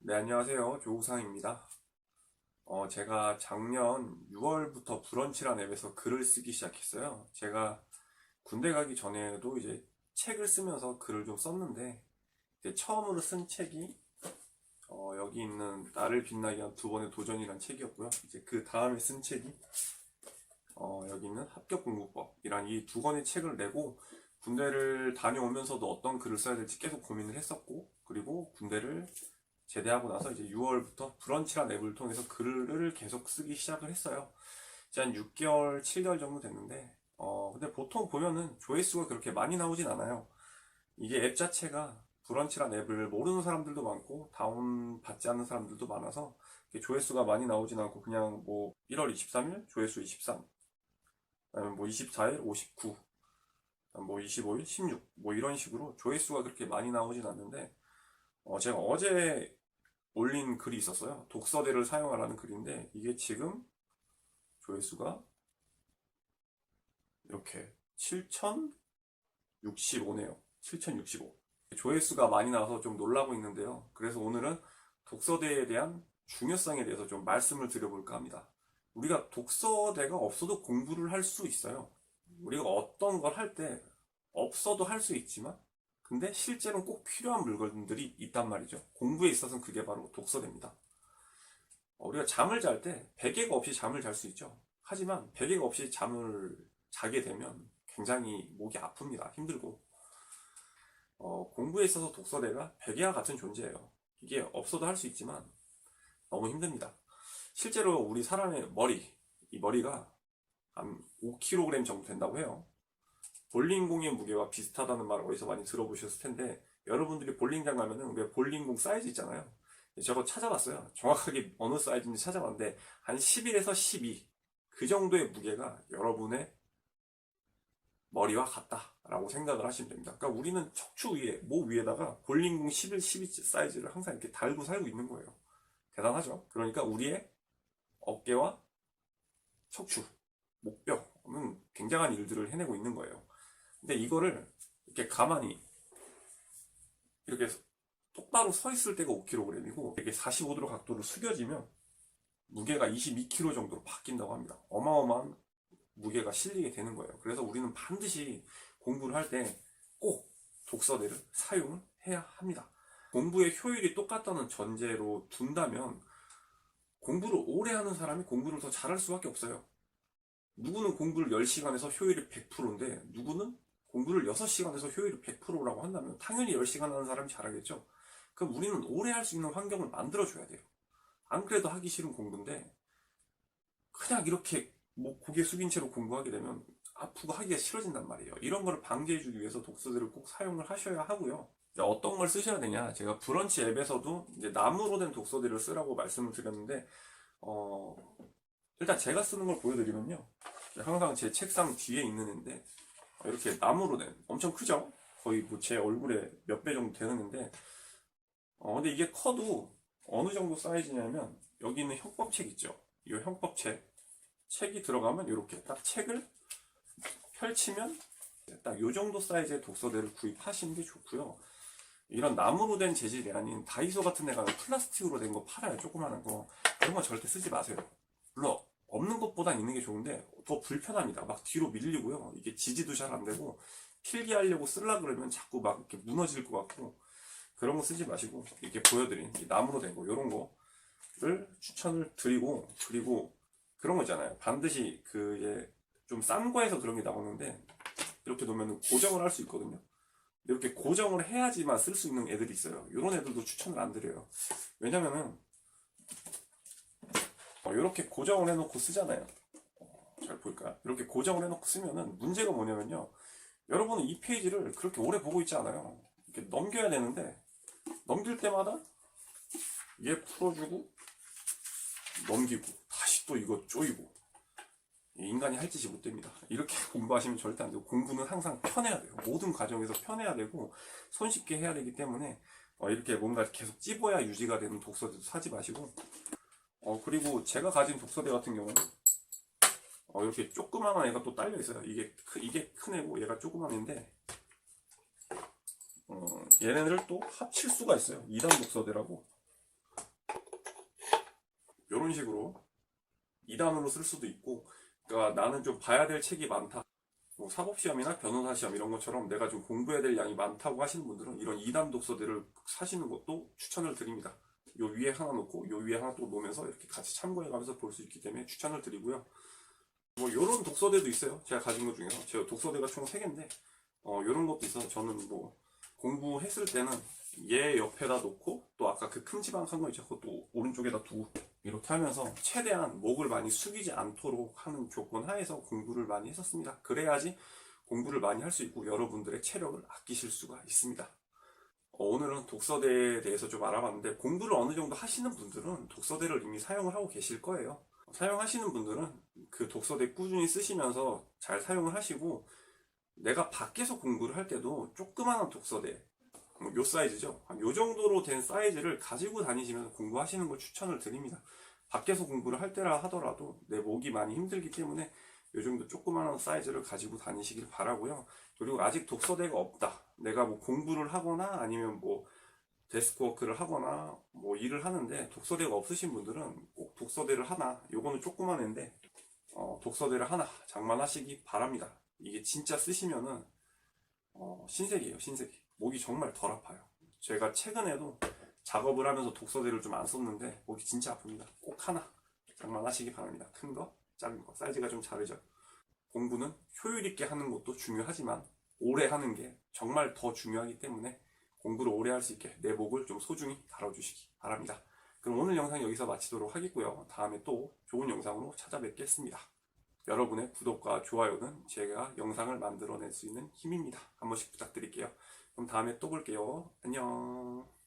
네, 안녕하세요. 조우상입니다. 제가 작년 6월부터 브런치라는 앱에서 글을 쓰기 시작했어요. 제가 군대 가기 전에도 이제 책을 쓰면서 글을 좀 썼는데, 이제 처음으로 쓴 책이 여기 있는 나를 빛나게 한 두 번의 도전이란 책이었고요. 이제 그 다음에 쓴 책이 여기 있는 합격공부법이란 이 두 권의 책을 내고 군대를 다녀오면서도 어떤 글을 써야 될지 계속 고민을 했었고, 그리고 군대를 제대하고 나서 이제 6월부터 브런치란 앱을 통해서 글을 계속 쓰기 시작을 했어요. 이제 한 6개월, 7개월 정도 됐는데, 근데 보통 보면은 조회수가 그렇게 많이 나오진 않아요. 이게 앱 자체가 브런치란 앱을 모르는 사람들도 많고, 다운 받지 않는 사람들도 많아서, 조회수가 많이 나오진 않고, 그냥 뭐 1월 23일 조회수 23, 그다음에 뭐 24일 59, 뭐 25일 16, 뭐 이런 식으로 조회수가 그렇게 많이 나오진 않는데, 제가 어제 올린 글이 있었어요. 독서대를 사용하라는 글인데 이게 지금 조회수가 이렇게 7065네요. 7065. 조회수가 많이 나와서 좀 놀라고 있는데요. 그래서 오늘은 독서대에 대한 중요성에 대해서 좀 말씀을 드려볼까 합니다. 우리가 독서대가 없어도 공부를 할 수 있어요. 우리가 어떤 걸 할 때 없어도 할 수 있지만 근데 실제로는 꼭 필요한 물건들이 있단 말이죠. 공부에 있어서는 그게 바로 독서대입니다. 우리가 잠을 잘 때 베개가 없이 잠을 잘 수 있죠. 하지만 베개가 없이 잠을 자게 되면 굉장히 목이 아픕니다. 힘들고. 공부에 있어서 독서대가 베개와 같은 존재예요. 이게 없어도 할 수 있지만 너무 힘듭니다. 실제로 우리 사람의 머리, 이 머리가 한 5kg 정도 된다고 해요. 볼링공의 무게와 비슷하다는 말을 어디서 많이 들어보셨을 텐데, 여러분들이 볼링장 가면은 왜 볼링공 사이즈 있잖아요. 저거 찾아봤어요. 정확하게 어느 사이즈인지 찾아봤는데 한 11에서 12, 그 정도의 무게가 여러분의 머리와 같다라고 생각을 하시면 됩니다. 그러니까 우리는 척추 위에, 목 위에다가 볼링공 11, 12 사이즈를 항상 이렇게 달고 살고 있는 거예요. 대단하죠? 그러니까 우리의 어깨와 척추, 목뼈는 굉장한 일들을 해내고 있는 거예요. 근데 이거를 이렇게 가만히 이렇게 똑바로 서 있을 때가 5kg이고, 이렇게 45도로 각도로 숙여지면 무게가 22kg 정도로 바뀐다고 합니다. 어마어마한 무게가 실리게 되는 거예요. 그래서 우리는 반드시 공부를 할 때 꼭 독서대를 사용을 해야 합니다. 공부의 효율이 똑같다는 전제로 둔다면 공부를 오래 하는 사람이 공부를 더 잘할 수밖에 없어요. 누구는 공부를 10시간에서 효율이 100%인데 누구는 공부를 6시간에서 효율이 100%라고 한다면 당연히 10시간 하는 사람이 잘하겠죠. 그럼 우리는 오래 할 수 있는 환경을 만들어줘야 돼요. 안 그래도 하기 싫은 공부인데 그냥 이렇게 뭐 고개 숙인 채로 공부하게 되면 아프고 하기가 싫어진단 말이에요. 이런 거를 방지해주기 위해서 독서대를 꼭 사용을 하셔야 하고요. 이제 어떤 걸 쓰셔야 되냐? 제가 브런치 앱에서도 이제 나무로 된 독서대를 쓰라고 말씀을 드렸는데, 어, 일단 제가 쓰는 걸 보여드리면요. 항상 제 책상 뒤에 있는 앤데, 이렇게 나무로 된, 엄청 크죠? 거의 뭐 제 얼굴에 몇 배 정도 되는 앤데, 근데 이게 커도 어느 정도 사이즈냐면, 여기 있는 형법책 있죠? 이 형법책. 책이 들어가면 이렇게 딱 책을 펼치면 딱 이 정도 사이즈의 독서대를 구입하시는 게 좋고요. 이런 나무로 된 재질이 아닌 다이소 같은 데 가면 플라스틱으로 된 거 팔아요. 조그마한 거. 그런 거 절대 쓰지 마세요. 물론 없는 것보단 있는 게 좋은데 더 불편합니다. 막 뒤로 밀리고요. 이게 지지도 잘 안 되고 필기하려고 쓰려 그러면 자꾸 막 이렇게 무너질 것 같고, 그런 거 쓰지 마시고 이렇게 보여드린 이 나무로 된 거, 이런 거를 추천을 드리고, 그리고 그런 거 있잖아요. 반드시 좀 싼 거에서 그런 게 나오는데 이렇게 놓으면 고정을 할 수 있거든요. 이렇게 고정을 해야지만 쓸 수 있는 애들이 있어요. 이런 애들도 추천을 안 드려요. 왜냐면은 이렇게 고정을 해놓고 쓰잖아요. 잘 보일까요? 이렇게 고정을 해놓고 쓰면은 문제가 뭐냐면요. 여러분은 이 페이지를 그렇게 오래 보고 있지 않아요. 이렇게 넘겨야 되는데 넘길 때마다 얘 풀어주고 넘기고 다시 또 이거 쪼이고, 인간이 할 짓이 못 됩니다. 이렇게 공부하시면 절대 안 되고, 공부는 항상 편해야 돼요. 모든 과정에서 편해야 되고 손쉽게 해야 되기 때문에 이렇게 뭔가 계속 찝어야 유지가 되는 독서대도 사지 마시고, 그리고 제가 가진 독서대 같은 경우는 이렇게 조그마한 애가 또 딸려 있어요. 이게 큰 애고 얘가 조그만 애인데, 얘네를 또 합칠 수가 있어요. 2단 독서대라고. 이런 식으로 2단으로 쓸 수도 있고, 그러니까 나는 좀 봐야 될 책이 많다. 뭐 사법시험이나 변호사 시험 이런 것처럼 내가 좀 공부해야 될 양이 많다고 하시는 분들은 이런 2단 독서들을 사시는 것도 추천을 드립니다. 요 위에 하나 놓고 요 위에 하나 또 놓으면서 이렇게 같이 참고해가면서 볼 수 있기 때문에 추천을 드리고요. 뭐 요런 독서대도 있어요. 제가 가진 것 중에서. 제가 독서대가 총 3개인데 요런 것도 있어서 저는 뭐 공부했을 때는 얘 옆에다 놓고 또 아까 그 큼지막한 거 있죠. 그것도 오른쪽에다 두고 이렇게 하면서 최대한 목을 많이 숙이지 않도록 하는 조건 하에서 공부를 많이 했었습니다. 그래야지 공부를 많이 할 수 있고 여러분들의 체력을 아끼실 수가 있습니다. 오늘은 독서대에 대해서 좀 알아봤는데, 공부를 어느 정도 하시는 분들은 독서대를 이미 사용을 하고 계실 거예요. 사용하시는 분들은 그 독서대 꾸준히 쓰시면서 잘 사용을 하시고, 내가 밖에서 공부를 할 때도 조그마한 독서대, 요 사이즈죠. 요 정도로 된 사이즈를 가지고 다니시면서 공부하시는 걸 추천을 드립니다. 밖에서 공부를 할 때라 하더라도 내 목이 많이 힘들기 때문에 요 정도 조그마한 사이즈를 가지고 다니시길 바라고요. 그리고 아직 독서대가 없다. 내가 뭐 공부를 하거나 아니면 뭐 데스크워크를 하거나 뭐 일을 하는데 독서대가 없으신 분들은 꼭 독서대를 하나, 요거는 조그만 애인데 독서대를 하나 장만하시기 바랍니다. 이게 진짜 쓰시면은 신세계예요, 신세계. 목이 정말 덜 아파요. 제가 최근에도 작업을 하면서 독서대를 좀 안 썼는데 목이 진짜 아픕니다. 꼭 하나 장만하시기 바랍니다. 큰 거, 작은 거, 사이즈가 좀 다르죠. 공부는 효율 있게 하는 것도 중요하지만 오래 하는 게 정말 더 중요하기 때문에 공부를 오래 할 수 있게 내 목을 좀 소중히 다뤄주시기 바랍니다. 그럼 오늘 영상 여기서 마치도록 하겠고요. 다음에 또 좋은 영상으로 찾아뵙겠습니다. 여러분의 구독과 좋아요는 제가 영상을 만들어낼 수 있는 힘입니다. 한 번씩 부탁드릴게요. 그럼 다음에 또 볼게요. 안녕.